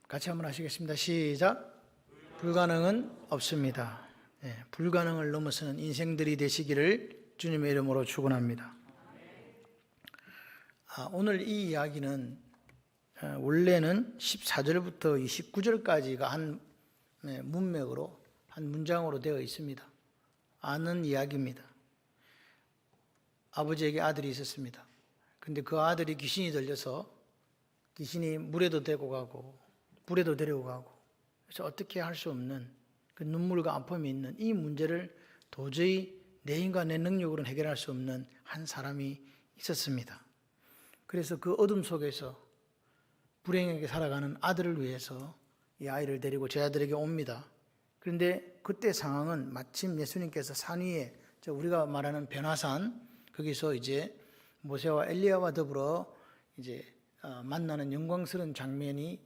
같이 한번 하시겠습니다. 시작. 불가능은 없습니다. 불가능을 넘어서는 인생들이 되시기를 주님의 이름으로 축원합니다. 오늘 이 이야기는 원래는 14절부터 29절까지가 한 문맥으로 한 문장으로 되어 있습니다. 아는 이야기입니다. 아버지에게 아들이 있었습니다. 근데 그 아들이 귀신이 들려서 귀신이 물에도 데리고 가고 불에도 데리고 가고, 그래서 어떻게 할 수 없는 그 눈물과 아픔이 있는 이 문제를 도저히 내 힘과 내 능력으로는 해결할 수 없는 한 사람이 있었습니다. 그래서 그 어둠 속에서 불행하게 살아가는 아들을 위해서 이 아이를 데리고 제자들에게 옵니다. 그런데 그때 상황은 마침 예수님께서 산 위에, 우리가 말하는 변화산, 거기서 이제 모세와 엘리야와 더불어 이제 만나는 영광스러운 장면이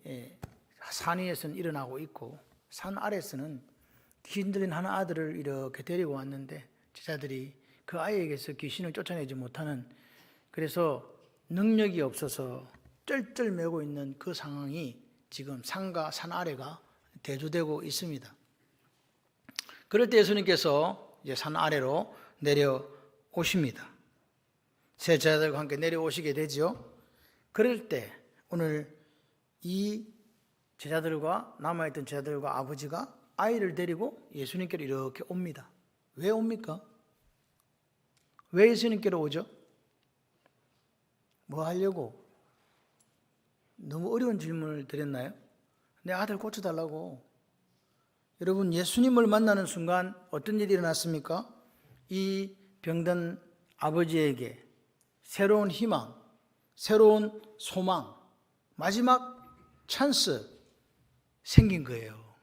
산 위에서는 일어나고 있고, 산 아래에서는 귀신 들린 한 아들을 이렇게 데리고 왔는데 제자들이 그 아이에게서 귀신을 쫓아내지 못하는, 그래서 능력이 없어서 쩔쩔매고 있는 그 상황이 지금 산과 산 아래가 대조되고 있습니다. 그럴 때 예수님께서 이제 산 아래로 내려오십니다. 세 제자들과 함께 내려오시게 되죠. 그럴 때 오늘 이 제자들과 남아있던 제자들과 아버지가 아이를 데리고 예수님께로 이렇게 옵니다. 왜 옵니까? 왜 예수님께로 오죠? 뭐 하려고? 너무 어려운 질문을 드렸나요? 내 아들 고쳐달라고. 여러분, 예수님을 만나는 순간 어떤 일이 일어났습니까? 이 병든 아버지에게 새로운 희망, 새로운 소망, 마지막 찬스 생긴 거예요.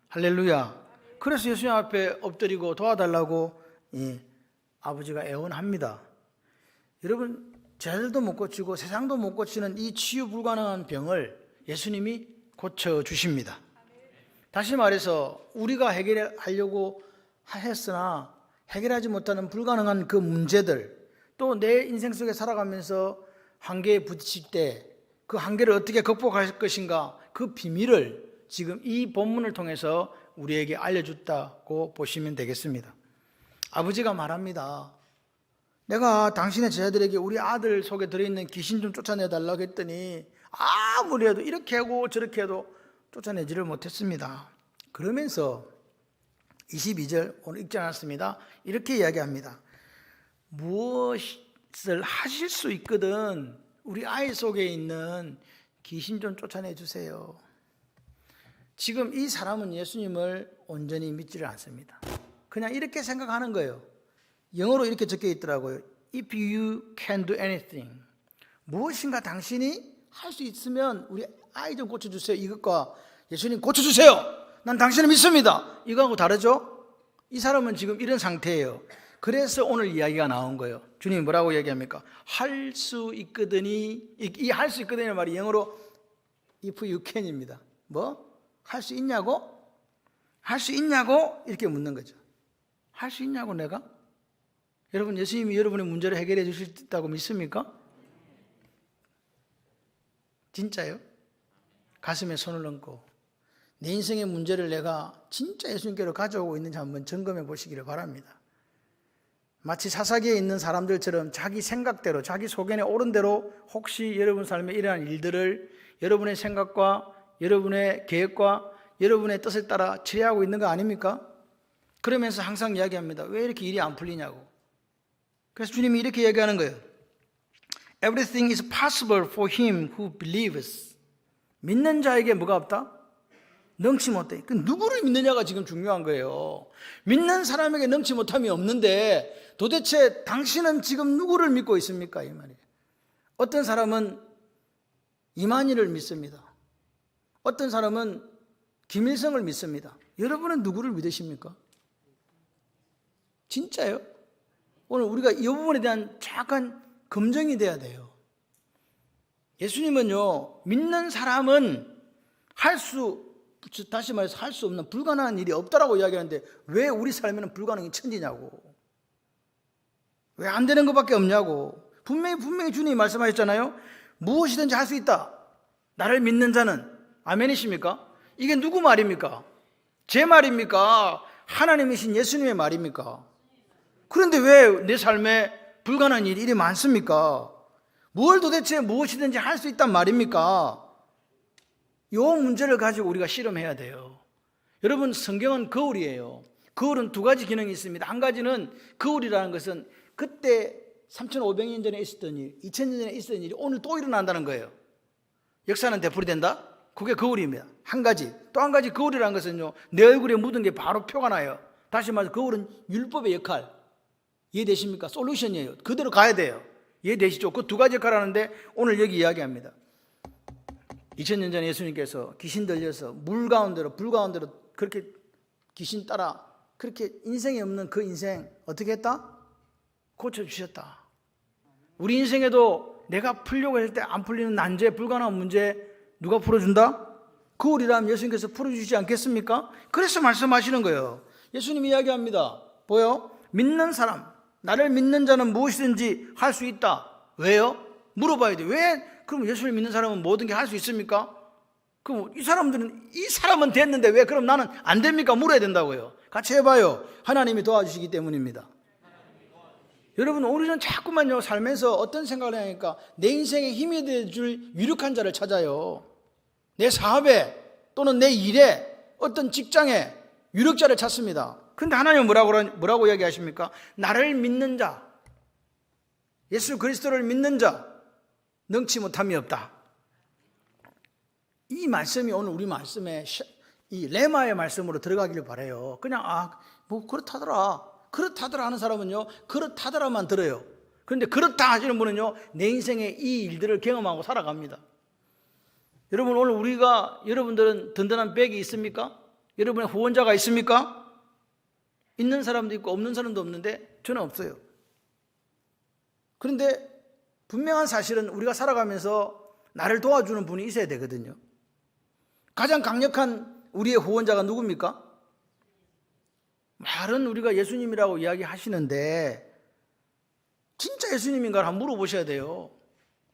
할렐루야. 그래서 예수님 앞에 엎드리고 도와달라고 아버지가 애원합니다. 여러분, 제자들도 못 고치고 세상도 못 고치는 이 치유 불가능한 병을 예수님이 고쳐주십니다. 다시 말해서 우리가 해결하려고 했으나 해결하지 못하는 불가능한 그 문제들, 또 내 인생 속에 살아가면서 한계에 부딪힐 때 그 한계를 어떻게 극복할 것인가, 그 비밀을 지금 이 본문을 통해서 우리에게 알려줬다고 보시면 되겠습니다. 아버지가 말합니다. 내가 당신의 제자들에게 우리 아들 속에 들어있는 귀신 좀 쫓아내달라고 했더니 아무리 해도 이렇게 하고 저렇게 해도 쫓아내지를 못했습니다. 그러면서 22절 오늘 읽지 않았습니다. 이렇게 이야기합니다. 무엇을 하실 수 있거든 우리 아이 속에 있는 귀신 좀 쫓아내 주세요. 지금 이 사람은 예수님을 온전히 믿지를 않습니다. 그냥 이렇게 생각하는 거예요. 영어로 이렇게 적혀 있더라고요. If you can do anything, 무엇인가 당신이 할 수 있으면 우리 아이 좀 고쳐주세요. 이것과 예수님 고쳐주세요. 난 당신을 믿습니다. 이거하고 다르죠? 이 사람은 지금 이런 상태예요. 그래서 오늘 이야기가 나온 거예요. 주님이 뭐라고 얘기합니까? 할 수 있거든이, 이 할 수 있거든이라는 말이 영어로 if you can입니다. 뭐? 할 수 있냐고? 할 수 있냐고? 이렇게 묻는 거죠. 할 수 있냐고 내가? 여러분, 예수님이 여러분의 문제를 해결해 주실 수 있다고 믿습니까? 진짜요? 가슴에 손을 얹고 내 인생의 문제를 내가 진짜 예수님께로 가져오고 있는지 한번 점검해 보시기를 바랍니다. 마치 사사기에 있는 사람들처럼 자기 생각대로, 자기 소견에 오른 대로 혹시 여러분 삶에 일어난 일들을 여러분의 생각과 여러분의 계획과 여러분의 뜻에 따라 처리하고 있는 거 아닙니까? 그러면서 항상 이야기합니다. 왜 이렇게 일이 안 풀리냐고. 그래서 주님이 이렇게 얘기하는 거예요. Everything is possible for him who believes. 믿는 자에게 뭐가 없다? 능치 못해. 그 누구를 믿느냐가 지금 중요한 거예요. 믿는 사람에게 능치 못함이 없는데 도대체 당신은 지금 누구를 믿고 있습니까? 이 말이에요. 어떤 사람은 이만희를 믿습니다. 어떤 사람은 김일성을 믿습니다. 여러분은 누구를 믿으십니까? 진짜요? 오늘 우리가 이 부분에 대한 정확한 검증이 돼야 돼요. 예수님은요, 믿는 사람은 다시 말해서 할 수 없는 불가능한 일이 없다라고 이야기하는데 왜 우리 삶에는 불가능이 천지냐고. 왜 안 되는 것밖에 없냐고. 분명히 주님이 말씀하셨잖아요. 무엇이든지 할 수 있다. 나를 믿는 자는. 아멘이십니까? 이게 누구 말입니까? 제 말입니까? 하나님이신 예수님의 말입니까? 그런데 왜 내 삶에 불가능한 일이 이리 많습니까? 뭘 도대체 무엇이든지 할 수 있단 말입니까? 이 문제를 가지고 우리가 실험해야 돼요. 여러분, 성경은 거울이에요. 거울은 두 가지 기능이 있습니다. 한 가지는 거울이라는 것은 그때 3,500년 전에 있었던 일, 2,000년 전에 있었던 일이 오늘 또 일어난다는 거예요. 역사는 되풀이된다? 그게 거울입니다. 한 가지. 또 한 가지 거울이라는 것은요, 내 얼굴에 묻은 게 바로 표가 나요. 다시 말해서 거울은 율법의 역할. 이해되십니까? 솔루션이에요. 그대로 가야 돼요. 이해되시죠? 그 두 가지 역할을 하는데 오늘 여기 이야기합니다. 2000년 전에 예수님께서 귀신 들려서 물 가운데로, 불 가운데로 그렇게 귀신 따라 그렇게 인생이 없는 그 인생 어떻게 했다? 고쳐주셨다. 우리 인생에도 내가 풀려고 할 때 안 풀리는 난제, 불가능한 문제 누가 풀어준다? 거울이라면 예수님께서 풀어주시지 않겠습니까? 그래서 말씀하시는 거예요. 예수님이 이야기합니다. 보여? 믿는 사람, 나를 믿는 자는 무엇이든지 할 수 있다. 왜요? 물어봐야 돼. 왜? 그럼 예수를 믿는 사람은 모든 게 할 수 있습니까? 그럼 이 사람은 됐는데 왜 그럼 나는 안 됩니까? 물어야 된다고요. 같이 해봐요. 하나님이 도와주시기 때문입니다. 여러분, 우리는 자꾸만요 살면서 어떤 생각을 하니까 내 인생에 힘이 돼줄 유력한 자를 찾아요. 내 사업에 또는 내 일에 어떤 직장에 유력자를 찾습니다. 그런데 하나님은 뭐라고 이야기하십니까? 나를 믿는 자, 예수 그리스도를 믿는 자, 능치 못함이 없다. 이 말씀이 오늘 우리 말씀에 이 레마의 말씀으로 들어가기를 바라요. 그냥 뭐 그렇다더라 하는 사람은요, 그렇다더라만 들어요. 그런데 그렇다 하시는 분은요, 내 인생에 이 일들을 경험하고 살아갑니다. 여러분, 오늘 여러분들은 든든한 백이 있습니까? 여러분의 후원자가 있습니까? 있는 사람도 있고 없는 사람도 없는데 저는 없어요. 그런데 분명한 사실은 우리가 살아가면서 나를 도와주는 분이 있어야 되거든요. 가장 강력한 우리의 후원자가 누굽니까? 말은 우리가 예수님이라고 이야기하시는데 진짜 예수님인가를 한번 물어보셔야 돼요.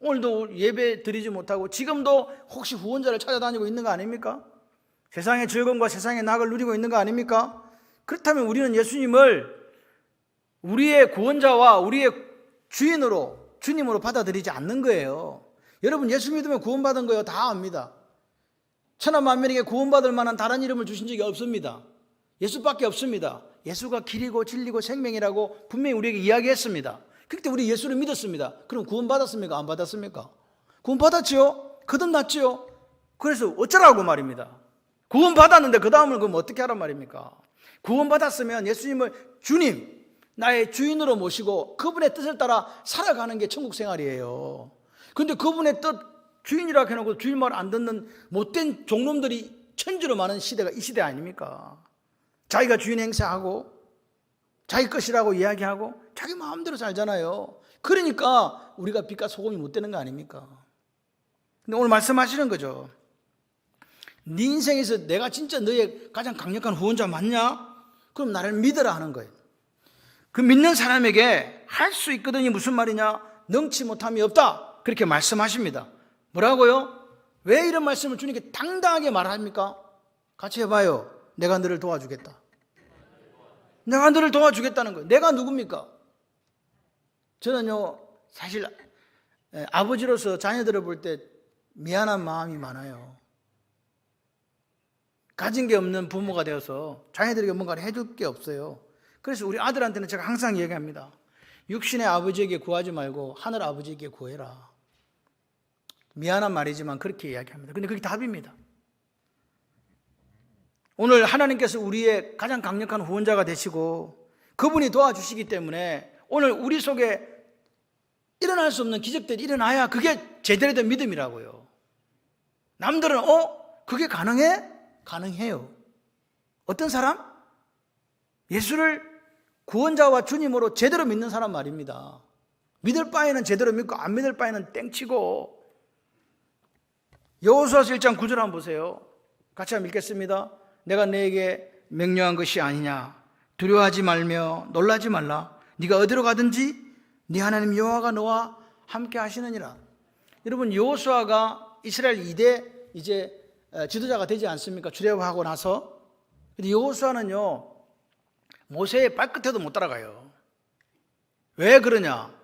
오늘도 예배 드리지 못하고 지금도 혹시 후원자를 찾아다니고 있는 거 아닙니까? 세상의 즐거움과 세상의 낙을 누리고 있는 거 아닙니까? 그렇다면 우리는 예수님을 우리의 구원자와 우리의 주님으로 받아들이지 않는 거예요. 여러분, 예수 믿으면 구원받은 거예요. 다 압니다. 천하 만민에게 구원받을 만한 다른 이름을 주신 적이 없습니다. 예수밖에 없습니다. 예수가 길이고 진리고 생명이라고 분명히 우리에게 이야기했습니다. 그때 우리 예수를 믿었습니다. 그럼 구원받았습니까? 안 받았습니까? 구원받았지요? 거듭났지요? 그래서 어쩌라고 말입니다. 구원받았는데 그 다음을 그럼 어떻게 하란 말입니까? 구원받았으면 예수님을 주님, 나의 주인으로 모시고 그분의 뜻을 따라 살아가는 게 천국 생활이에요. 그런데 그분의 뜻, 주인이라고 해놓고 주인 말 안 듣는 못된 종놈들이 천지로 많은 시대가 이 시대 아닙니까? 자기가 주인 행세하고 자기 것이라고 이야기하고 자기 마음대로 살잖아요. 그러니까 우리가 빛과 소금이 못 되는 거 아닙니까? 근데 오늘 말씀하시는 거죠. 네 인생에서 내가 진짜 너의 가장 강력한 후원자 맞냐? 그럼 나를 믿으라 하는 거예요. 그 믿는 사람에게 할 수 있거든요. 무슨 말이냐? 능치 못함이 없다. 그렇게 말씀하십니다. 뭐라고요? 왜 이런 말씀을 주님께 당당하게 말합니까? 같이 해봐요. 내가 너를 도와주겠다. 내가 너를 도와주겠다는 거예요. 내가 누굽니까? 저는요, 사실 아버지로서 자녀들을 볼 때 미안한 마음이 많아요. 가진 게 없는 부모가 되어서 자녀들에게 뭔가를 해줄 게 없어요. 그래서 우리 아들한테는 제가 항상 얘기합니다. 육신의 아버지에게 구하지 말고 하늘 아버지에게 구해라. 미안한 말이지만 그렇게 이야기합니다. 근데 그게 답입니다. 오늘 하나님께서 우리의 가장 강력한 후원자가 되시고 그분이 도와주시기 때문에 오늘 우리 속에 일어날 수 없는 기적들이 일어나야 그게 제대로 된 믿음이라고요. 남들은 그게 가능해? 가능해요. 어떤 사람? 예수를 구원자와 주님으로 제대로 믿는 사람 말입니다. 믿을 바에는 제대로 믿고 안 믿을 바에는 땡치고. 여호수아서 1장 9절 한번 보세요. 같이 한번 읽겠습니다. 내가 너에게 명령한 것이 아니냐. 두려워하지 말며 놀라지 말라. 네가 어디로 가든지 네 하나님 여호와가 너와 함께 하시느니라. 여러분 여호수아가 이스라엘 2대 이제 지도자가 되지 않습니까? 출애굽하고 나서. 근데 여호수아는요 모세의 발끝에도 못 따라가요. 왜 그러냐?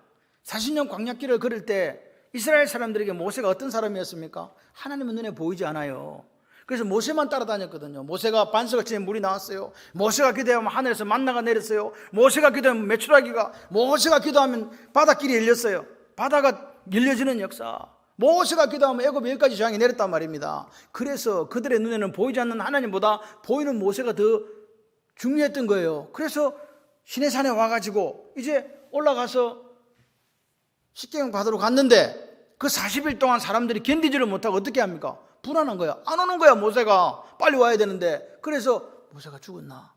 40년 광야길을 걸을 때 이스라엘 사람들에게 모세가 어떤 사람이었습니까? 하나님은 눈에 보이지 않아요. 그래서 모세만 따라다녔거든요. 모세가 반석을 치면 물이 나왔어요. 모세가 기도하면 하늘에서 만나가 내렸어요. 모세가 기도하면 메추라기가, 모세가 기도하면 바닷길이 열렸어요. 바다가 열려지는 역사. 모세가 기도하면 애굽 10가지 재앙이 내렸단 말입니다. 그래서 그들의 눈에는 보이지 않는 하나님보다 보이는 모세가 더 중요했던 거예요. 그래서 시내산에 와가지고 이제 올라가서 십계명 받으러 갔는데 그 40일 동안 사람들이 견디지를 못하고 어떻게 합니까? 불안한 거야. 안 오는 거야. 모세가 빨리 와야 되는데. 그래서 모세가 죽었나?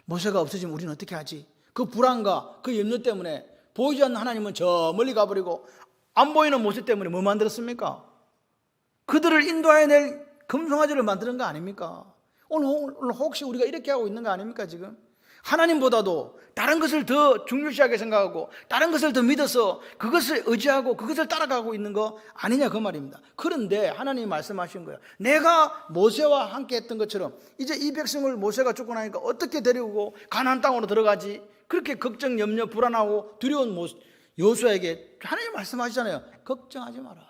모세가 없어지면 우리는 어떻게 하지? 그 불안과 그 염려 때문에 보이지 않는 하나님은 저 멀리 가버리고 안 보이는 모세 때문에 뭐 만들었습니까? 그들을 인도해낼 금송아지를 만드는 거 아닙니까? 오늘 혹시 우리가 이렇게 하고 있는 거 아닙니까 지금? 하나님보다도 다른 것을 더 중요시하게 생각하고 다른 것을 더 믿어서 그것을 의지하고 그것을 따라가고 있는 거 아니냐 그 말입니다. 그런데 하나님이 말씀하신 거예요. 내가 모세와 함께 했던 것처럼 이제 이 백성을 모세가 죽고 나니까 어떻게 데리고 가나안 땅으로 들어가지? 그렇게 걱정, 염려, 불안하고 두려운 여호수아에게 하나님 말씀하시잖아요. 걱정하지 마라.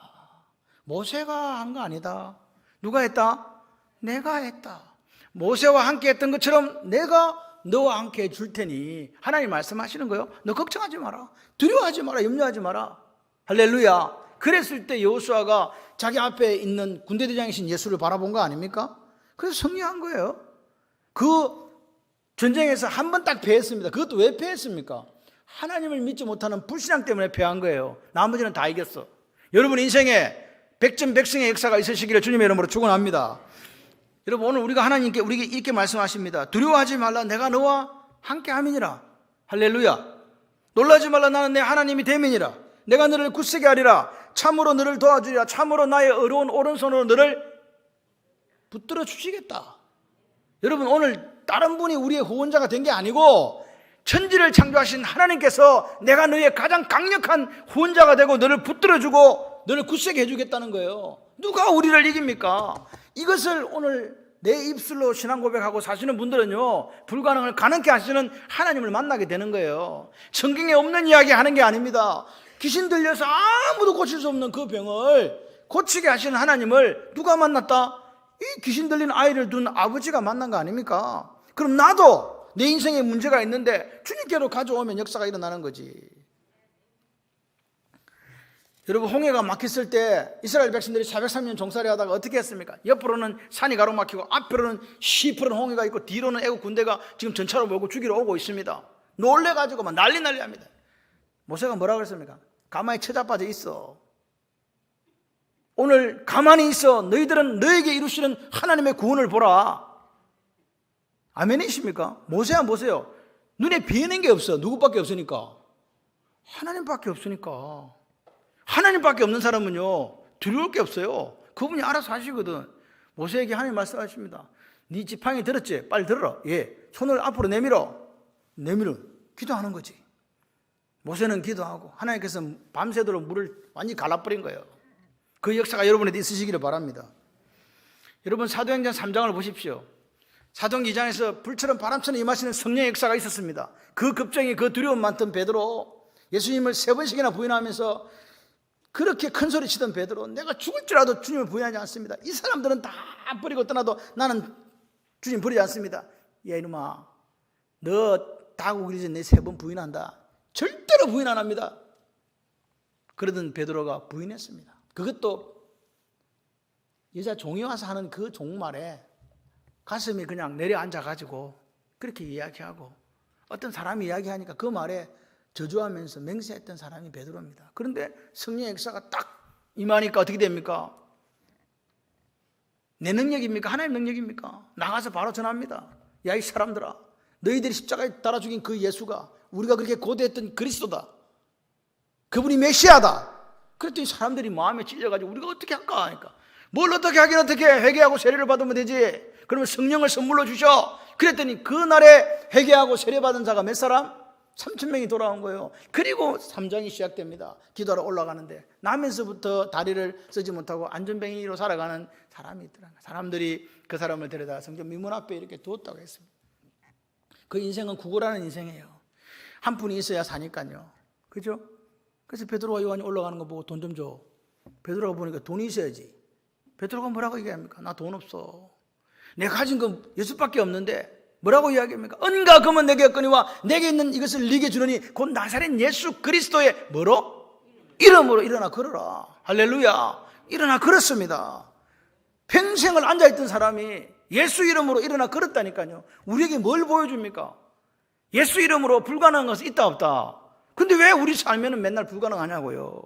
모세가 한 거 아니다. 누가 했다? 내가 했다. 모세와 함께 했던 것처럼 내가 너와 함께 해줄 테니 하나님 말씀하시는 거예요. 너 걱정하지 마라. 두려워하지 마라. 염려하지 마라. 할렐루야. 그랬을 때 여호수아가 자기 앞에 있는 군대대장이신 예수를 바라본 거 아닙니까? 그래서 승리한 거예요. 그 전쟁에서 한 번 딱 패했습니다. 그것도 왜 패했습니까? 하나님을 믿지 못하는 불신앙 때문에 패한 거예요. 나머지는 다 이겼어. 여러분 인생에 백전백승의 역사가 있으시기를 주님의 이름으로 축원합니다. 여러분 오늘 우리가 하나님께 우리에게 이렇게 말씀하십니다. 두려워하지 말라. 내가 너와 함께 함이니라. 할렐루야. 놀라지 말라. 나는 내 하나님이 됨이니라. 내가 너를 굳세게 하리라. 참으로 너를 도와주리라. 참으로 나의 의로운 오른손으로 너를 붙들어 주시겠다. 여러분 오늘 다른 분이 우리의 후원자가 된 게 아니고 천지를 창조하신 하나님께서 내가 너의 가장 강력한 후원자가 되고 너를 붙들어주고 너를 굳세게 해주겠다는 거예요. 누가 우리를 이깁니까? 이것을 오늘 내 입술로 신앙 고백하고 사시는 분들은요 불가능을 가능케 하시는 하나님을 만나게 되는 거예요. 성경에 없는 이야기 하는 게 아닙니다. 귀신 들려서 아무도 고칠 수 없는 그 병을 고치게 하시는 하나님을 누가 만났다? 이 귀신 들린 아이를 둔 아버지가 만난 거 아닙니까? 그럼 나도 내 인생에 문제가 있는데 주님께로 가져오면 역사가 일어나는 거지. 여러분 홍해가 막혔을 때 이스라엘 백성들이 403년 종살이 하다가 어떻게 했습니까? 옆으로는 산이 가로막히고 앞으로는 시퍼런 홍해가 있고 뒤로는 애국 군대가 지금 전차로 몰고 죽이러 오고 있습니다. 놀래가지고 막 난리 합니다. 모세가 뭐라고 그랬습니까? 가만히 쳐자빠져 있어. 오늘 가만히 있어. 너희들은 너에게 이루시는 하나님의 구원을 보라. 아멘이십니까? 모세야 보세요. 눈에 비는 게 없어. 누구밖에 없으니까? 하나님밖에 없으니까. 하나님밖에 없는 사람은요 두려울 게 없어요. 그분이 알아서 하시거든. 모세에게 하나님 말씀하십니다. 네 지팡이 들었지? 빨리 들어라. 예. 손을 앞으로 내밀어. 기도하는 거지. 모세는 기도하고 하나님께서 밤새도록 물을 완전히 갈라버린 거예요. 그 역사가 여러분에게 있으시기를 바랍니다. 여러분 사도행전 3장을 보십시오. 사도행전 2장에서 불처럼 바람처럼 임하시는 성령의 역사가 있었습니다. 그 급정이 그 두려움 많던 베드로, 예수님을 3번씩이나 부인하면서 그렇게 큰 소리 치던 베드로, 내가 죽을지라도 주님을 부인하지 않습니다. 이 사람들은 다 버리고 떠나도 나는 주님 버리지 않습니다. 야 이놈아, 너 다고 그러지 내 3번 부인한다. 절대로 부인 안 합니다. 그러던 베드로가 부인했습니다. 그것도 여자 종이 와서 하는 그 종말에 가슴이 그냥 내려앉아가지고 그렇게 이야기하고, 어떤 사람이 이야기하니까 그 말에 저주하면서 맹세했던 사람이 베드로입니다. 그런데 성령의 역사가 딱 임하니까 어떻게 됩니까? 내 능력입니까? 하나님 능력입니까? 나가서 바로 전합니다. 야 이 사람들아, 너희들이 십자가에 달아 죽인 그 예수가 우리가 그렇게 고대했던 그리스도다. 그분이 메시아다. 그랬더니 사람들이 마음에 찔려가지고 우리가 어떻게 할까 하니까, 뭘 어떻게 하긴 어떻게, 회개하고 세례를 받으면 되지. 그러면 성령을 선물로 주셔. 그랬더니 그날에 회개하고 세례 받은 자가 몇 사람? 3,000명이 돌아온 거예요. 그리고 3장이 시작됩니다. 기도하러 올라가는데 나면서부터 다리를 쓰지 못하고 안전뱅이로 살아가는 사람이 있더라고요. 사람들이 그 사람을 데려다 성전 미문 앞에 이렇게 두었다고 했습니다. 그 인생은 구걸하는 인생이에요. 한 푼이 있어야 사니까요. 그죠? 그래서 베드로와 요한이 올라가는 거 보고 돈 좀 줘. 베드로가 보니까 돈이 있어야지. 베드로가 뭐라고 얘기합니까? 나 돈 없어. 내가 가진 건 예수밖에 없는데 뭐라고 이야기합니까? 은과 금은 내게 없거니와 내게 있는 이것을 네게 주느니 곧 나사렛 예수 그리스도의 뭐로? 이름으로 일어나 걸어라. 할렐루야. 일어나 걸었습니다. 평생을 앉아있던 사람이 예수 이름으로 일어나 걸었다니까요. 우리에게 뭘 보여줍니까? 예수 이름으로 불가능한 것은 있다 없다. 근데 왜 우리 삶에는 맨날 불가능하냐고요.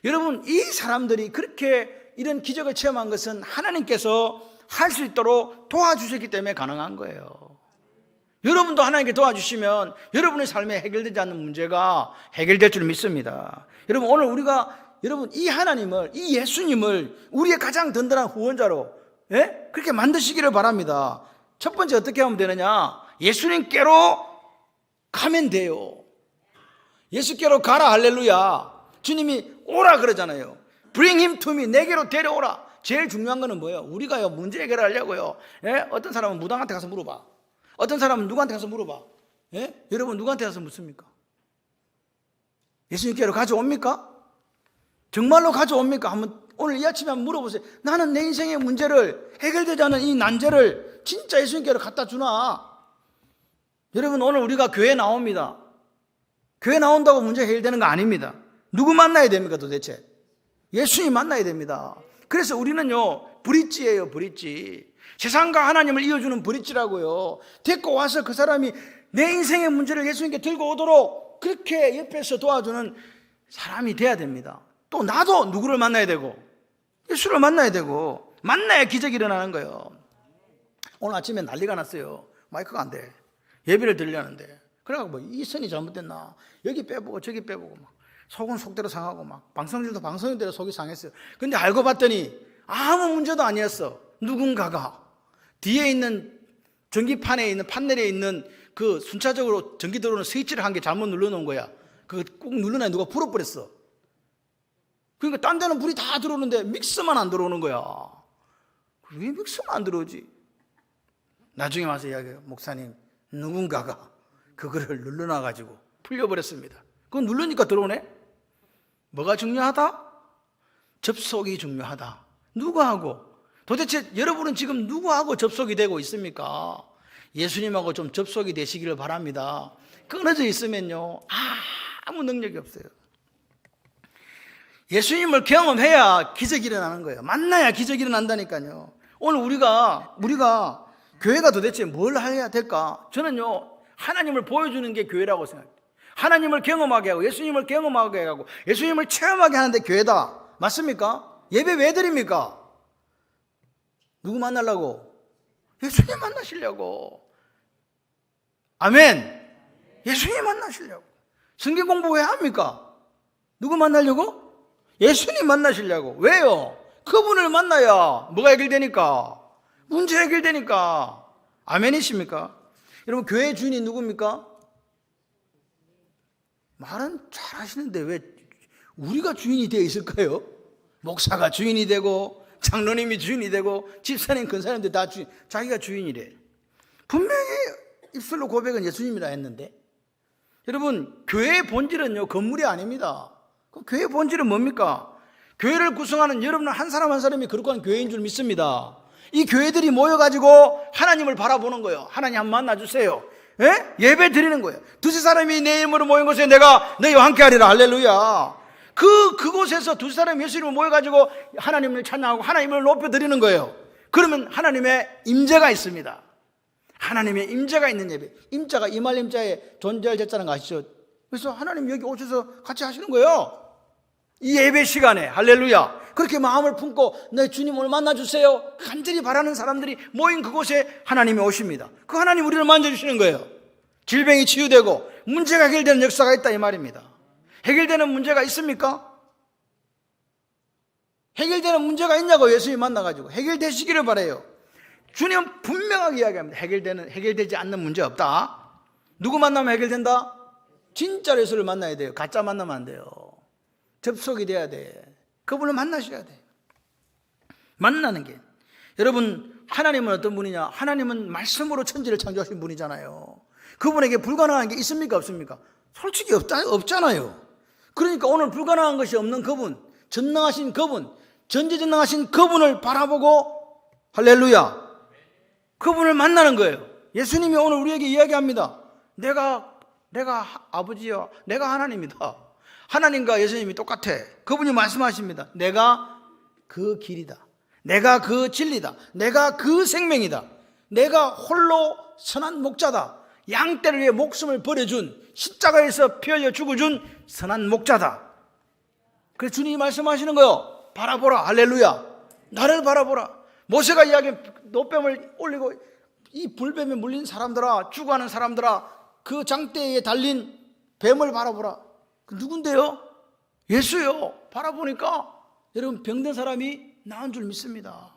여러분, 이 사람들이 그렇게 이런 기적을 체험한 것은 하나님께서 할 수 있도록 도와주셨기 때문에 가능한 거예요. 여러분도 하나님께 도와주시면 여러분의 삶에 해결되지 않는 문제가 해결될 줄 믿습니다. 여러분, 오늘 우리가 여러분 이 하나님을, 이 예수님을 우리의 가장 든든한 후원자로 그렇게 만드시기를 바랍니다. 첫 번째 어떻게 하면 되느냐? 예수님께로 가면 돼요. 예수께로 가라. 할렐루야. 주님이 오라 그러잖아요. Bring him to me. 내게로 데려오라. 제일 중요한 거는 뭐예요? 우리가요 문제 해결을 하려고요. 어떤 사람은 무당한테 가서 물어봐. 어떤 사람은 누구한테 가서 물어봐. 여러분 누구한테 가서 묻습니까? 예수님께로 가져옵니까? 정말로 가져옵니까? 한번 오늘 이 아침에 한번 물어보세요. 나는 내 인생의 문제를 해결되지 않은 이 난제를 진짜 예수님께로 갖다 주나? 여러분 오늘 우리가 교회 나옵니다. 교회 나온다고 문제 해결되는 거 아닙니다. 누구 만나야 됩니까 도대체? 예수님 만나야 됩니다. 그래서 우리는요 브릿지예요. 브릿지. 세상과 하나님을 이어주는 브릿지라고요. 데리고 와서 그 사람이 내 인생의 문제를 예수님께 들고 오도록 그렇게 옆에서 도와주는 사람이 돼야 됩니다. 또 나도 누구를 만나야 되고 예수를 만나야 되고 만나야 기적이 일어나는 거예요. 오늘 아침에 난리가 났어요. 마이크가 안 돼. 예배를 드리려는데 그래갖고 뭐 이 선이 잘못됐나 여기 빼보고 저기 빼보고 막 속은 속대로 상하고 막 방송들도 방송대로 속이 상했어요. 근데 알고 봤더니 아무 문제도 아니었어. 누군가가 뒤에 있는 전기판에 있는 판넬에 있는 그 순차적으로 전기 들어오는 스위치를 한 개 잘못 눌러놓은 거야. 그거 꾹 눌러놔야 누가 불어버렸어. 그러니까 딴 데는 불이 다 들어오는데 믹서만 안 들어오는 거야. 왜 믹서만 안 들어오지? 나중에 와서 이야기해요. 목사님 누군가가 그거를 눌러놔가지고 풀려버렸습니다. 그거 누르니까 들어오네? 뭐가 중요하다? 접속이 중요하다. 누구하고? 도대체 여러분은 지금 누구하고 접속이 되고 있습니까? 예수님하고 좀 접속이 되시기를 바랍니다. 끊어져 있으면요 아무 능력이 없어요. 예수님을 경험해야 기적이 일어나는 거예요. 만나야 기적이 일어난다니까요. 오늘 우리가 교회가 도대체 뭘 해야 될까? 저는요 하나님을 보여주는 게 교회라고 생각해요. 하나님을 경험하게 하고 예수님을 경험하게 하고 예수님을 체험하게 하는데 교회다. 맞습니까? 예배 왜 드립니까? 누구 만나려고? 예수님 만나시려고. 아멘. 예수님 만나시려고. 성경 공부 왜 합니까? 누구 만나려고? 예수님 만나시려고. 왜요? 그분을 만나야 뭐가 해결되니까? 문제 해결되니까. 아멘이십니까? 여러분 교회 주인이 누굽니까? 말은 잘 하시는데 왜 우리가 주인이 되어 있을까요? 목사가 주인이 되고 장로님이 주인이 되고 집사님 근사님들 다 주인, 자기가 주인이래. 분명히 입술로 고백은 예수님이라 했는데 여러분 교회의 본질은요 건물이 아닙니다. 교회의 본질은 뭡니까? 교회를 구성하는 여러분 한 사람 한 사람이 거룩한 교회인 줄 믿습니다. 이 교회들이 모여가지고 하나님을 바라보는 거예요. 하나님 한번 만나주세요. 예배 드리는 거예요. 두세 사람이 내 이름으로 모인 곳에 내가 너희와 함께 하리라. 할렐루야. 그곳에서 두세 사람이 예수 이름으로 모여가지고 하나님을 찬양하고 하나님을 높여드리는 거예요. 그러면 하나님의 임재가 있습니다. 하나님의 임재가 있는 예배. 임자가 임할 임자에 존재할 자자는 거 아시죠? 그래서 하나님 여기 오셔서 같이 하시는 거예요. 이 예배 시간에. 할렐루야. 그렇게 마음을 품고 내 주님 오늘 만나주세요 간절히 바라는 사람들이 모인 그곳에 하나님이 오십니다. 그 하나님 우리를 만져주시는 거예요. 질병이 치유되고 문제가 해결되는 역사가 있다 이 말입니다. 해결되는 문제가 있습니까? 해결되는 문제가 있냐고 예수님 만나가지고 해결되시기를 바라요. 주님은 분명하게 이야기합니다. 해결되지 않는 문제 없다. 누구 만나면 해결된다? 진짜 예수를 만나야 돼요. 가짜 만나면 안 돼요. 접속이 돼야 돼. 그분을 만나셔야 돼. 만나는 게. 여러분, 하나님은 어떤 분이냐? 하나님은 말씀으로 천지를 창조하신 분이잖아요. 그분에게 불가능한 게 있습니까? 없습니까? 솔직히 없잖아요. 그러니까 오늘 불가능한 것이 없는 그분, 전능하신 그분, 전지전능하신 그분을 바라보고 할렐루야, 그분을 만나는 거예요. 예수님이 오늘 우리에게 이야기합니다. 내가 아버지요, 내가 하나님이다. 하나님과 예수님이 똑같아. 그분이 말씀하십니다. 내가 그 길이다. 내가 그 진리다. 내가 그 생명이다. 내가 홀로 선한 목자다. 양떼를 위해 목숨을 버려준, 십자가에서 피 흘려 죽어준 선한 목자다. 그래서 주님이 말씀하시는 거요. 바라보라. 할렐루야. 나를 바라보라. 모세가 이야기한 노뱀을 올리고 이 불뱀에 물린 사람들아, 죽어가는 사람들아, 그 장대에 달린 뱀을 바라보라. 그 누군데요? 예수요. 바라보니까 여러분 병든 사람이 나은 줄 믿습니다.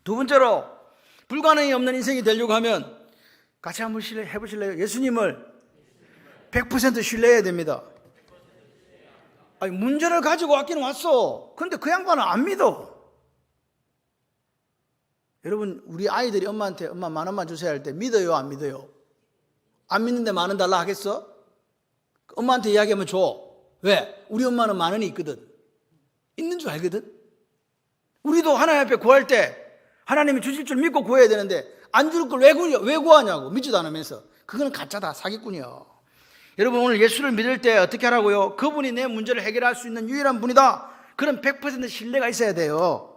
두 번째로, 불가능이 없는 인생이 되려고 하면 같이 한번 해보실래요? 예수님을 100% 신뢰해야 됩니다. 아니, 문제를 가지고 왔기는 왔어. 근데 그 양반은 안 믿어. 여러분, 우리 아이들이 엄마한테 엄마 10,000원만 주세요 할 때 믿어요, 안 믿어요? 안 믿는데 10,000원 달라 하겠어? 엄마한테 이야기하면 줘. 왜? 우리 엄마는 10,000원이 있거든. 있는 줄 알거든. 우리도 하나님 앞에 구할 때 하나님이 주실 줄 믿고 구해야 되는데 안 줄 걸 왜 구하냐고. 믿지도 않으면서. 그거는 가짜다, 사기꾼이요. 여러분, 오늘 예수를 믿을 때 어떻게 하라고요? 그분이 내 문제를 해결할 수 있는 유일한 분이다. 그런 100% 신뢰가 있어야 돼요.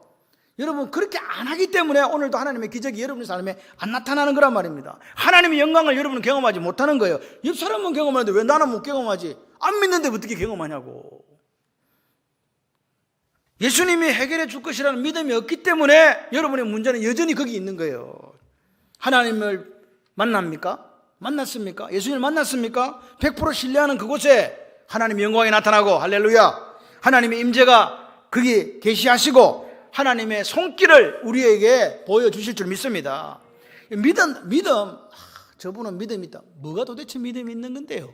여러분, 그렇게 안 하기 때문에 오늘도 하나님의 기적이 여러분의 삶에 안 나타나는 거란 말입니다. 하나님의 영광을 여러분은 경험하지 못하는 거예요. 옆 사람은 경험하는데 왜 나는 못 경험하지? 안 믿는데 어떻게 경험하냐고. 예수님이 해결해 줄 것이라는 믿음이 없기 때문에 여러분의 문제는 여전히 거기 있는 거예요. 하나님을 만납니까? 만났습니까? 예수님을 만났습니까? 100% 신뢰하는 그곳에 하나님의 영광이 나타나고, 할렐루야, 하나님의 임재가 거기 계시하시고 하나님의 손길을 우리에게 보여주실 줄 믿습니다. 믿음, 저분은 믿음이 있다. 뭐가 도대체 믿음이 있는 건데요?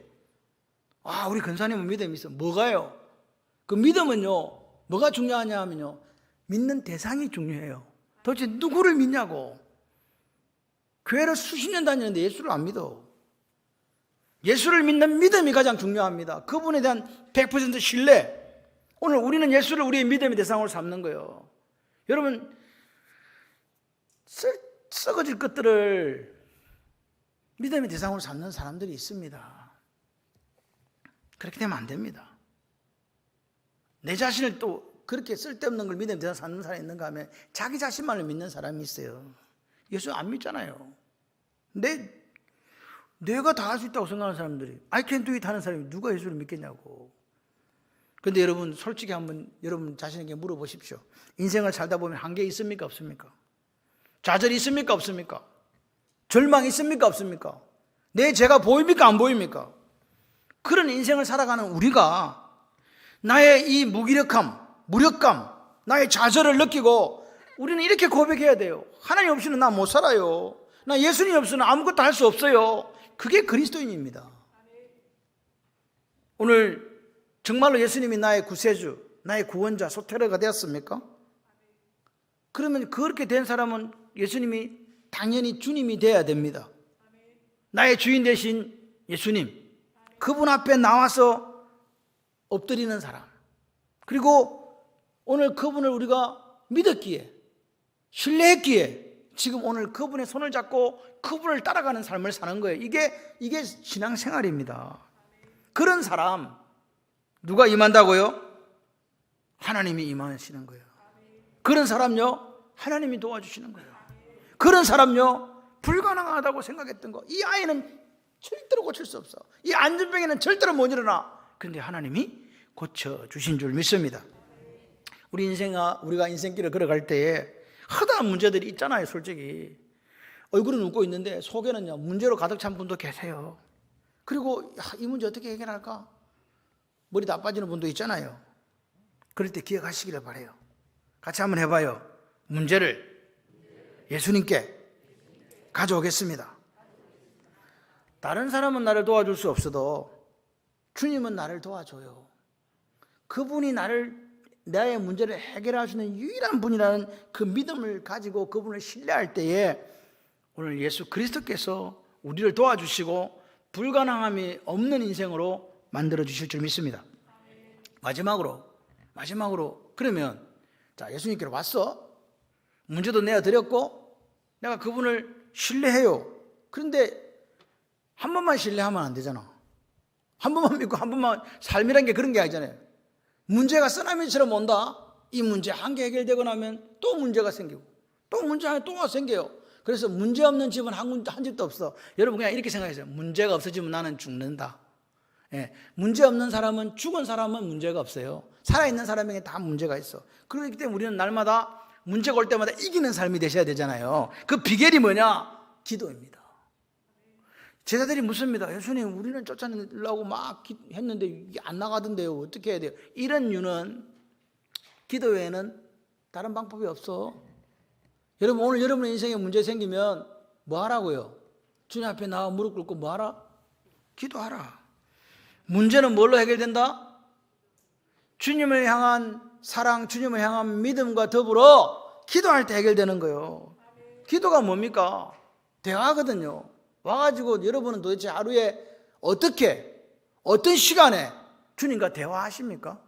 우리 근사님은 믿음이 있어. 뭐가요? 그 믿음은요, 뭐가 중요하냐 하면요, 믿는 대상이 중요해요. 도대체 누구를 믿냐고. 교회를 수십 년 다니는데 예수를 안 믿어. 예수를 믿는 믿음이 가장 중요합니다. 그분에 대한 100% 신뢰. 오늘 우리는 예수를 우리의 믿음의 대상으로 삼는 거예요. 여러분, 썩어질 것들을 믿음의 대상으로 삼는 사람들이 있습니다. 그렇게 되면 안 됩니다. 내 자신을 또 그렇게 쓸데없는 걸 믿음의 대상으로 삼는 사람이 있는가 하면 자기 자신만을 믿는 사람이 있어요. 예수 안 믿잖아요. 내가 다 할 수 있다고 생각하는 사람들이, I can do it 하는 사람이 누가 예수를 믿겠냐고. 그런데 여러분, 솔직히 한번 여러분 자신에게 물어보십시오. 인생을 살다 보면 한계 있습니까? 없습니까? 좌절이 있습니까? 없습니까? 절망이 있습니까? 없습니까? 내 죄가 보입니까? 안 보입니까? 그런 인생을 살아가는 우리가 나의 이 무력감, 나의 좌절을 느끼고 우리는 이렇게 고백해야 돼요. 하나님 없이는 나 못 살아요. 나 예수님 없이는 아무것도 할 수 없어요. 그게 그리스도인입니다. 오늘 정말로 예수님이 나의 구세주, 나의 구원자, 소테르가 되었습니까? 그러면 그렇게 된 사람은 예수님이 당연히 주님이 되어야 됩니다. 나의 주인 되신 예수님, 그분 앞에 나와서 엎드리는 사람, 그리고 오늘 그분을 우리가 믿었기에, 신뢰했기에 지금 오늘 그분의 손을 잡고 그분을 따라가는 삶을 사는 거예요. 이게 신앙생활입니다. 그런 사람 누가 임한다고요? 하나님이 임하시는 거예요. 그런 사람요, 하나님이 도와주시는 거예요. 그런 사람요, 불가능하다고 생각했던 거, 이 아이는 절대로 고칠 수 없어, 이 안전병에는 절대로 못 일어나. 그런데 하나님이 고쳐주신 줄 믿습니다. 우리가 인생길을 걸어갈 때에 허다한 문제들이 있잖아요. 솔직히 얼굴은 웃고 있는데 속에는요, 문제로 가득 찬 분도 계세요. 그리고 이 문제 어떻게 해결할까? 머리 다 빠지는 분도 있잖아요. 그럴 때 기억하시기를 바라요. 같이 한번 해봐요. 문제를 예수님께 가져오겠습니다. 다른 사람은 나를 도와줄 수 없어도 주님은 나를 도와줘요. 그분이 나의 문제를 해결할 수 있는 유일한 분이라는 그 믿음을 가지고 그분을 신뢰할 때에 오늘 예수 그리스도께서 우리를 도와주시고 불가능함이 없는 인생으로 만들어 주실 줄 믿습니다. 마지막으로 그러면 자, 예수님께로 왔어. 문제도 내어드렸고 내가 그분을 신뢰해요. 그런데 한 번만 신뢰하면 안 되잖아. 한 번만 믿고 한 번만 삶이란 게 그런 게 아니잖아요. 문제가 쓰나미처럼 온다. 이 문제 한 개 해결되고 나면 또 문제가 생기고 또 문제 하나 또 생겨요. 그래서 문제 없는 집은 한 집도 없어. 여러분 그냥 이렇게 생각하세요. 문제가 없어지면 나는 죽는다. 예, 문제 없는 사람은, 죽은 사람은 문제가 없어요. 살아있는 사람에게 다 문제가 있어. 그렇기 때문에 우리는 날마다 문제가 올 때마다 이기는 삶이 되셔야 되잖아요. 그 비결이 뭐냐? 기도입니다. 제자들이 묻습니다. 예수님, 우리는 쫓아내려고 막 했는데 이게 안 나가던데요. 어떻게 해야 돼요? 이런 이유는 기도 외에는 다른 방법이 없어. 여러분, 오늘 여러분의 인생에 문제 생기면 뭐 하라고요? 주님 앞에 나와 무릎 꿇고 뭐 하라? 기도하라. 문제는 뭘로 해결된다? 주님을 향한 사랑, 주님을 향한 믿음과 더불어 기도할 때 해결되는 거예요. 기도가 뭡니까? 대화거든요. 와가지고 여러분은 도대체 하루에 어떤 시간에 주님과 대화하십니까?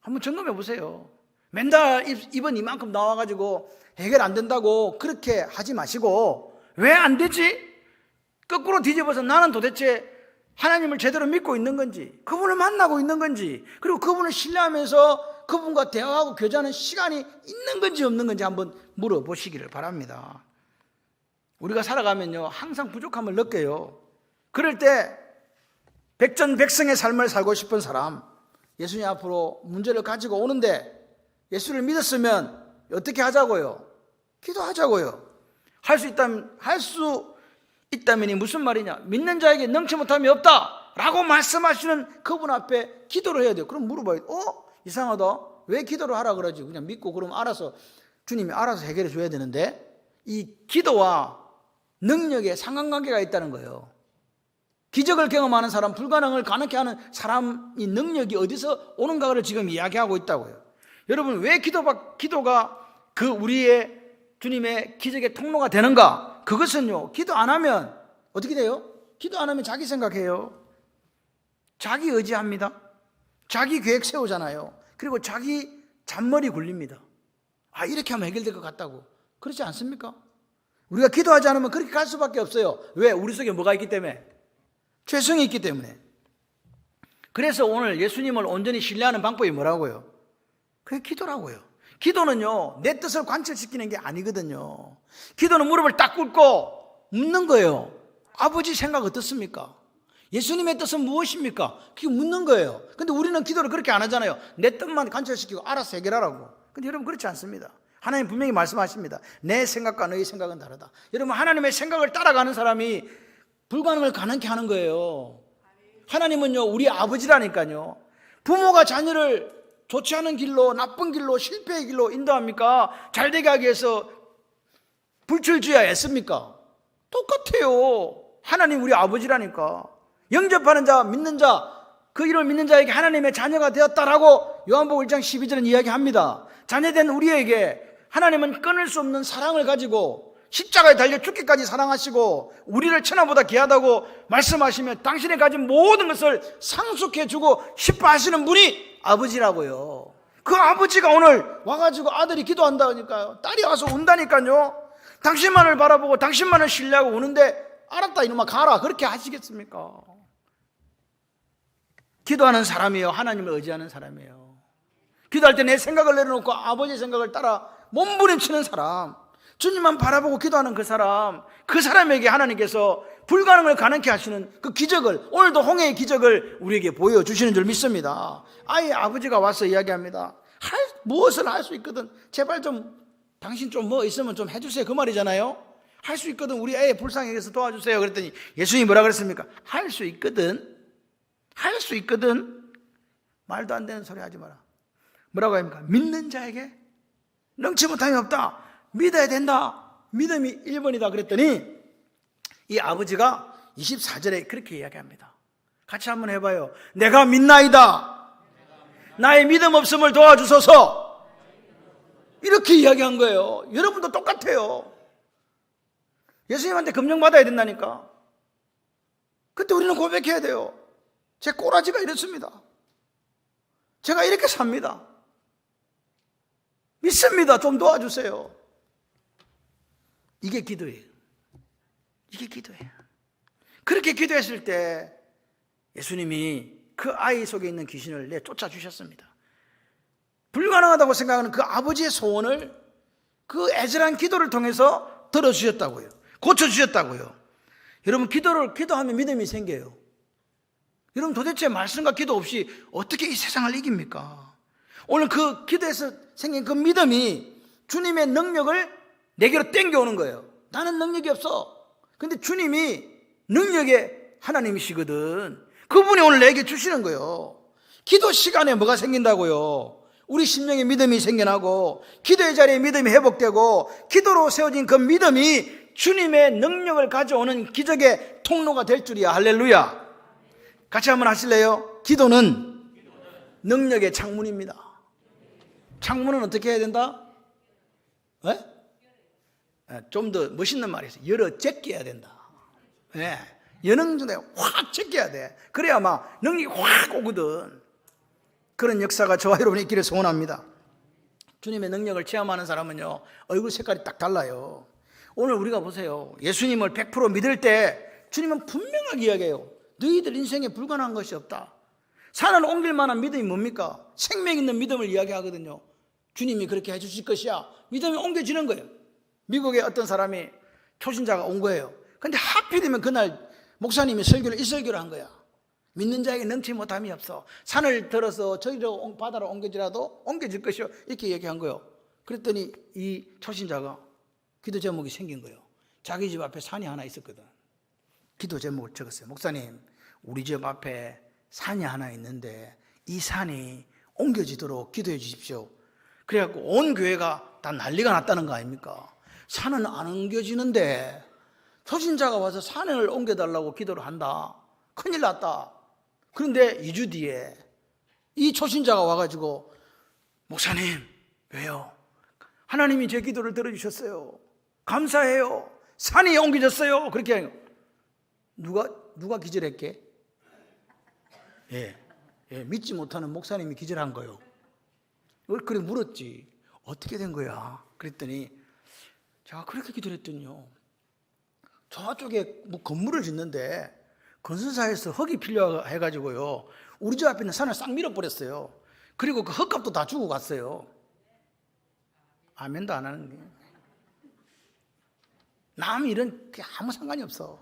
한번 점검해 보세요. 맨날 이번 이만큼 나와가지고 해결 안 된다고 그렇게 하지 마시고, 왜 안 되지? 거꾸로 뒤집어서 나는 도대체 하나님을 제대로 믿고 있는 건지, 그분을 만나고 있는 건지, 그리고 그분을 신뢰하면서 그분과 대화하고 교제하는 시간이 있는 건지 없는 건지 한번 물어보시기를 바랍니다. 우리가 살아가면요 항상 부족함을 느껴요. 그럴 때 백전백승의 삶을 살고 싶은 사람, 예수님 앞으로 문제를 가지고 오는데 예수를 믿었으면 어떻게 하자고요? 기도하자고요. 할 수 있다면이 무슨 말이냐? 믿는 자에게 능치 못함이 없다 라고 말씀하시는 그분 앞에 기도를 해야 돼요. 그럼 물어봐요. 이상하다. 왜 기도를 하라 그러지? 그냥 믿고 그럼 알아서 주님이 알아서 해결해 줘야 되는데, 이 기도와 능력에 상관관계가 있다는 거예요. 기적을 경험하는 사람, 불가능을 가능케 하는 사람이 능력이 어디서 오는가를 지금 이야기하고 있다고요. 여러분, 왜 기도가 그 우리의 주님의 기적의 통로가 되는가? 그것은요, 기도 안 하면 어떻게 돼요? 기도 안 하면 자기 생각해요. 자기 의지합니다. 자기 계획 세우잖아요. 그리고 자기 잔머리 굴립니다. 이렇게 하면 해결될 것 같다고. 그렇지 않습니까? 우리가 기도하지 않으면 그렇게 갈 수밖에 없어요. 왜? 우리 속에 뭐가 있기 때문에? 죄성이 있기 때문에. 그래서 오늘 예수님을 온전히 신뢰하는 방법이 뭐라고요? 그게 기도라고요. 기도는요, 내 뜻을 관철시키는 게 아니거든요. 기도는 무릎을 딱 꿇고 묻는 거예요. 아버지 생각 어떻습니까? 예수님의 뜻은 무엇입니까? 그게 묻는 거예요. 근데 우리는 기도를 그렇게 안 하잖아요. 내 뜻만 관철시키고 알아서 해결하라고. 근데 여러분 그렇지 않습니다. 하나님 분명히 말씀하십니다. 내 생각과 너의 생각은 다르다. 여러분, 하나님의 생각을 따라가는 사람이 불가능을 가능케 하는 거예요. 하나님은요, 우리 아버지라니까요. 부모가 자녀를 좋지 않은 길로, 나쁜 길로, 실패의 길로 인도합니까? 잘되게 하기 위해서 불철주야 애씁니까? 똑같아요. 하나님 우리 아버지라니까. 영접하는 자, 믿는 자, 그 이름을 믿는 자에게 하나님의 자녀가 되었다라고 요한복음 1장 12절은 이야기합니다. 자녀된 우리에게 하나님은 끊을 수 없는 사랑을 가지고 십자가에 달려 죽기까지 사랑하시고 우리를 천하보다 귀하다고 말씀하시며 당신이 가진 모든 것을 상속해주고 싶어 하시는 분이 아버지라고요. 그 아버지가 오늘 와가지고 아들이 기도한다니까요, 딸이 와서 운다니까요, 당신만을 바라보고 당신만을 신뢰하고 오는데 알았다 이놈아 가라, 그렇게 하시겠습니까? 기도하는 사람이에요. 하나님을 의지하는 사람이에요. 기도할 때 내 생각을 내려놓고 아버지의 생각을 따라 몸부림치는 사람, 주님만 바라보고 기도하는 그 사람에게 하나님께서 불가능을 가능케 하시는 그 기적을, 오늘도 홍해의 기적을 우리에게 보여주시는 줄 믿습니다. 아예 아버지가 와서 이야기합니다. 무엇을 할 수 있거든 제발 좀 당신 좀 뭐 있으면 좀 해주세요, 그 말이잖아요. 할 수 있거든 우리 애 불쌍히 해서 도와주세요. 그랬더니 예수님이 뭐라 그랬습니까? 할 수 있거든, 할 수 있거든. 말도 안 되는 소리 하지 마라. 뭐라고 합니까? 믿는 자에게 능치 못함이 없다. 믿어야 된다. 믿음이 1번이다 그랬더니 이 아버지가 24절에 그렇게 이야기합니다. 같이 한번 해봐요. 내가 믿나이다. 나의 믿음 없음을 도와주소서. 이렇게 이야기한 거예요. 여러분도 똑같아요. 예수님한테 검증받아야 된다니까. 그때 우리는 고백해야 돼요. 제 꼬라지가 이렇습니다. 제가 이렇게 삽니다. 믿습니다. 좀 도와주세요. 이게 기도예요. 이게 기도예요. 그렇게 기도했을 때 예수님이 그 아이 속에 있는 귀신을 내쫓아 주셨습니다. 불가능하다고 생각하는 그 아버지의 소원을 그 애절한 기도를 통해서 들어주셨다고요. 고쳐주셨다고요. 여러분, 기도하면 믿음이 생겨요. 여러분, 도대체 말씀과 기도 없이 어떻게 이 세상을 이깁니까? 오늘 그 기도에서 생긴 그 믿음이 주님의 능력을 내게로 땡겨오는 거예요. 나는 능력이 없어. 근데 주님이 능력의 하나님이시거든. 그분이 오늘 내게 주시는 거예요. 기도 시간에 뭐가 생긴다고요? 우리 심령에 믿음이 생겨나고 기도의 자리에 믿음이 회복되고 기도로 세워진 그 믿음이 주님의 능력을 가져오는 기적의 통로가 될 줄이야. 할렐루야. 같이 한번 하실래요? 기도는 능력의 창문입니다. 창문은 어떻게 해야 된다? 좀 더 멋있는 말이 있어요. 열어 제껴야 된다. 여는 전에 확 제껴야 돼. 그래야 막 능력이 확 오거든. 그런 역사가 저와 여러분이 있기를 소원합니다. 주님의 능력을 체험하는 사람은요, 얼굴 색깔이 딱 달라요. 오늘 우리가 보세요. 예수님을 100% 믿을 때 주님은 분명하게 이야기해요. 너희들 인생에 불가능한 것이 없다. 산을 옮길 만한 믿음이 뭡니까? 생명 있는 믿음을 이야기하거든요. 주님이 그렇게 해주실 것이야. 믿음이 옮겨지는 거예요. 미국에 어떤 사람이 초신자가 온 거예요. 근데 하필이면 그날 목사님이 이 설교를 한 거야. 믿는 자에게 넘치 못함이 없어. 산을 들어서 저기로 바다로 옮겨지라도 옮겨질 것이요. 이렇게 얘기한 거예요. 그랬더니 이 초신자가 기도 제목이 생긴 거예요. 자기 집 앞에 산이 하나 있었거든. 기도 제목을 적었어요. 목사님, 우리 집 앞에 산이 하나 있는데 이 산이 옮겨지도록 기도해 주십시오. 그래갖고 온 교회가 다 난리가 났다는 거 아닙니까? 산은 안 옮겨지는데 초신자가 와서 산을 옮겨달라고 기도를 한다. 큰일 났다. 그런데 2주 뒤에 이 초신자가 와가지고 목사님, 왜요? 하나님이 제 기도를 들어주셨어요. 감사해요. 산이 옮겨졌어요. 그렇게 하는 거예요. 누가 기절했게? 믿지 못하는 목사님이 기절한 거예요. 그래 물었지. 어떻게 된 거야? 그랬더니 제가 그렇게 기도를 했더니요, 저쪽에 뭐 건물을 짓는데 건설사에서 흙이 필요해가지고요, 우리 집 앞에 있는 산을 싹 밀어버렸어요. 그리고 그 흙값도 다 주고 갔어요. 아멘도 안 하는 게. 남 일은 아무 상관이 없어.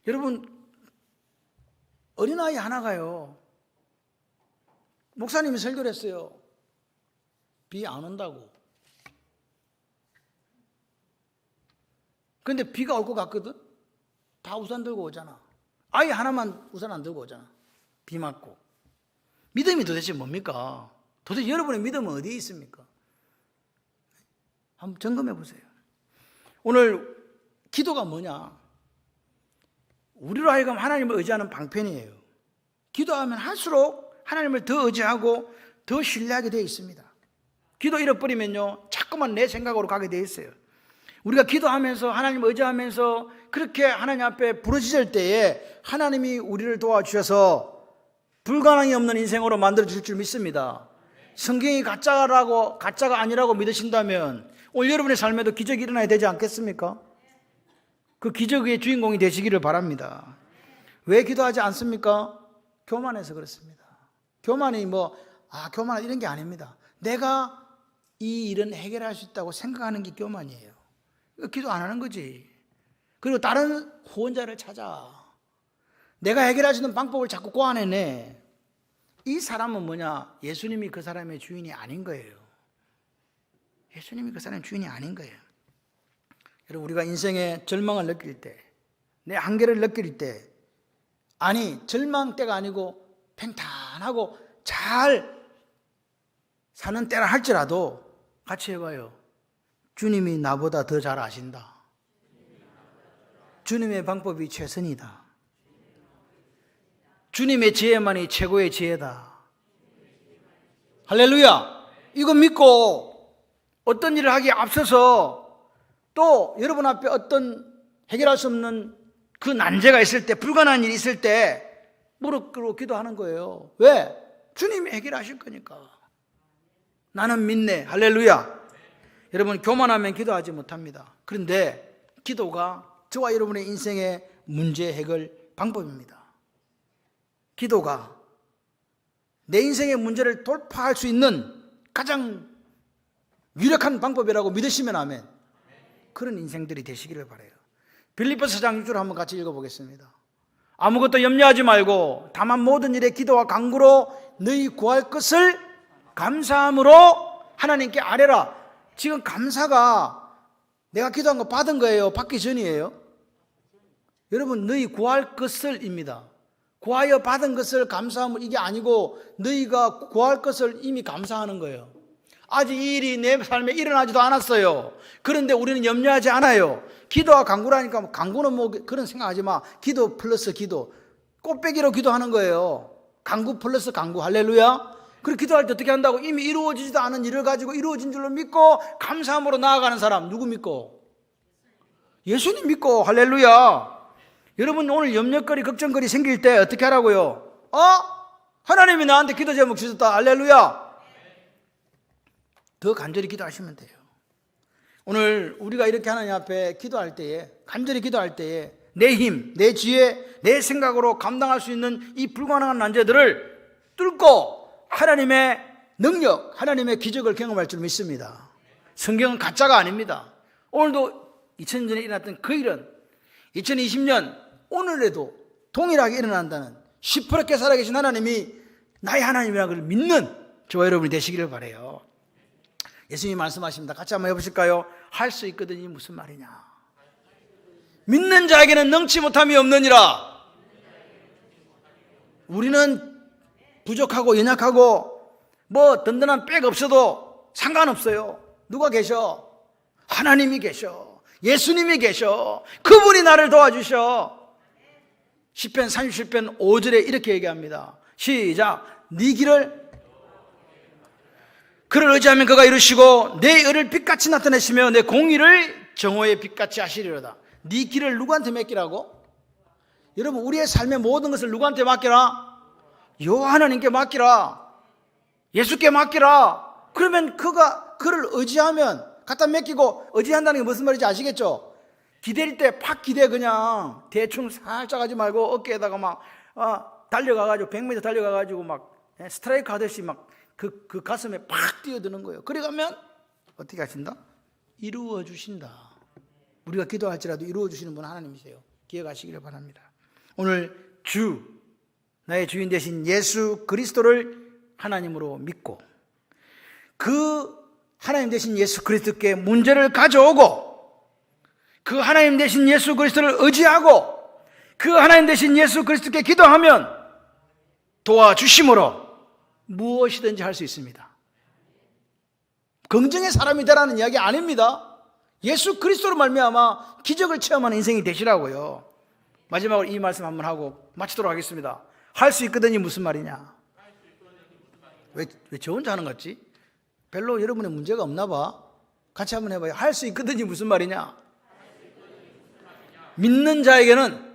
여러분, 어린아이 하나가요, 목사님이 설교를 했어요. 비 안 온다고. 근데 비가 올 것 같거든? 다 우산 들고 오잖아. 아이 하나만 우산 안 들고 오잖아. 비 맞고. 믿음이 도대체 뭡니까? 도대체 여러분의 믿음은 어디에 있습니까? 한번 점검해 보세요. 오늘 기도가 뭐냐? 우리로 하여금 하나님을 의지하는 방편이에요. 기도하면 할수록 하나님을 더 의지하고 더 신뢰하게 되어 있습니다. 기도 잃어버리면요, 자꾸만 내 생각으로 가게 되어 있어요. 우리가 기도하면서 하나님을 의지하면서 그렇게 하나님 앞에 부르짖을 때에 하나님이 우리를 도와주셔서 불가능이 없는 인생으로 만들어 주실 줄 믿습니다. 성경이 가짜가 아니라고 믿으신다면 오늘 여러분의 삶에도 기적이 일어나야 되지 않겠습니까? 그 기적의 주인공이 되시기를 바랍니다. 왜 기도하지 않습니까? 교만해서 그렇습니다. 교만이 교만 이런 게 아닙니다. 내가 이 일은 해결할 수 있다고 생각하는 게 교만이에요. 기도 안 하는 거지. 그리고 다른 후원자를 찾아. 내가 해결할 수 있는 방법을 자꾸 고안해내. 이 사람은 뭐냐? 예수님이 그 사람의 주인이 아닌 거예요. 예수님이 그 사람의 주인이 아닌 거예요. 여러분, 우리가 인생에 절망을 느낄 때, 내 한계를 느낄 때, 절망 때가 아니고 평탄하고 잘 사는 때라 할지라도 같이 해봐요. 주님이 나보다 더 잘 아신다. 주님의 방법이 최선이다. 주님의 지혜만이 최고의 지혜다. 할렐루야. 이거 믿고 어떤 일을 하기에 앞서서 또 여러분 앞에 어떤 해결할 수 없는 그 난제가 있을 때, 불가능한 일이 있을 때 무릎 꿇고 기도하는 거예요. 왜? 주님이 해결하실 거니까. 나는 믿네. 할렐루야. 여러분, 교만하면 기도하지 못합니다. 그런데 기도가 저와 여러분의 인생의 문제 해결 방법입니다. 기도가 내 인생의 문제를 돌파할 수 있는 가장 유력한 방법이라고 믿으시면 아멘. 그런 인생들이 되시기를 바라요. 빌립보서 4장 6절 한번 같이 읽어보겠습니다. 아무것도 염려하지 말고 다만 모든 일에 기도와 간구로 너희 구할 것을 감사함으로 하나님께 아뢰라. 지금 감사가 내가 기도한 거 받은 거예요? 받기 전이에요? 여러분, 너희 구할 것을입니다. 구하여 받은 것을 감사함을, 이게 아니고 너희가 구할 것을 이미 감사하는 거예요. 아직 이 일이 내 삶에 일어나지도 않았어요. 그런데 우리는 염려하지 않아요. 기도와 간구라니까, 간구는 뭐 그런 생각하지 마. 기도 플러스 기도, 꽃배기로 기도하는 거예요. 간구 플러스 간구. 할렐루야. 그렇게 기도할 때 어떻게 한다고? 이미 이루어지지도 않은 일을 가지고 이루어진 줄로 믿고 감사함으로 나아가는 사람 누구 믿고? 예수님 믿고. 할렐루야. 여러분, 오늘 염려거리 걱정거리 생길 때 어떻게 하라고요? 하나님이 나한테 기도 제목 주셨다. 할렐루야. 더 간절히 기도하시면 돼요. 오늘 우리가 이렇게 하나님 앞에 기도할 때에, 간절히 기도할 때에 내 힘, 내 지혜, 내 생각으로 감당할 수 있는 이 불가능한 난제들을 뚫고 하나님의 능력, 하나님의 기적을 경험할 줄 믿습니다. 성경은 가짜가 아닙니다. 오늘도 2000년 전에 일어났던 그 일은 2020년 오늘에도 동일하게 일어난다는, 시퍼렇게 살아계신 하나님이 나의 하나님이라는 걸 믿는 저와 여러분이 되시기를 바라요. 예수님이 말씀하십니다. 같이 한번 해보실까요? 할 수 있거든요. 무슨 말이냐? 믿는 자에게는 능치 못함이 없느니라. 우리는 부족하고 연약하고 뭐 든든한 백 없어도 상관없어요. 누가 계셔? 하나님이 계셔. 예수님이 계셔. 그분이 나를 도와주셔. 시편 37편 5절에 이렇게 얘기합니다. 시작. 네 길을 그를 의지하면 그가 이루시고 내 의를 빛같이 나타내시며 내 공의를 정오의 빛같이 하시리로다. 네 길을 누구한테 맡기라고? 여러분, 우리의 삶의 모든 것을 누구한테 맡기라? 여호와 하나님께 맡기라. 예수께 맡기라. 그러면 그를 의지하면, 갖다 맡기고 의지한다는 게 무슨 말인지 아시겠죠? 기댈 때 팍 기대. 그냥 대충 살짝 하지 말고 어깨에다가 막 달려가가지고 100m 달려가가지고 막 스트라이크 하듯이 막 그 가슴에 팍 뛰어드는 거예요. 그래가면 어떻게 하신다? 이루어 주신다. 우리가 기도할지라도 이루어 주시는 분은 하나님이세요. 기억하시기를 바랍니다. 오늘 나의 주인 되신 예수 그리스도를 하나님으로 믿고 그 하나님 되신 예수 그리스도께 문제를 가져오고 그 하나님 되신 예수 그리스도를 의지하고 그 하나님 되신 예수 그리스도께 기도하면 도와주심으로 무엇이든지 할 수 있습니다. 긍정의 사람이 되라는 이야기 아닙니다. 예수 그리스도로 말미암아 기적을 체험하는 인생이 되시라고요. 마지막으로 이 말씀 한번 하고 마치도록 하겠습니다. 할 수 있거든요. 무슨 말이냐? 왜 저 혼자 하는 것 같지? 별로 여러분의 문제가 없나 봐. 같이 한번 해봐요. 할 수 있거든요. 무슨 말이냐? 믿는 자에게는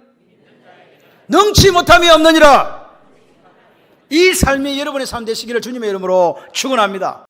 능치 못함이 없느니라. 이 삶이 여러분의 삶 되시기를 주님의 이름으로 축원합니다.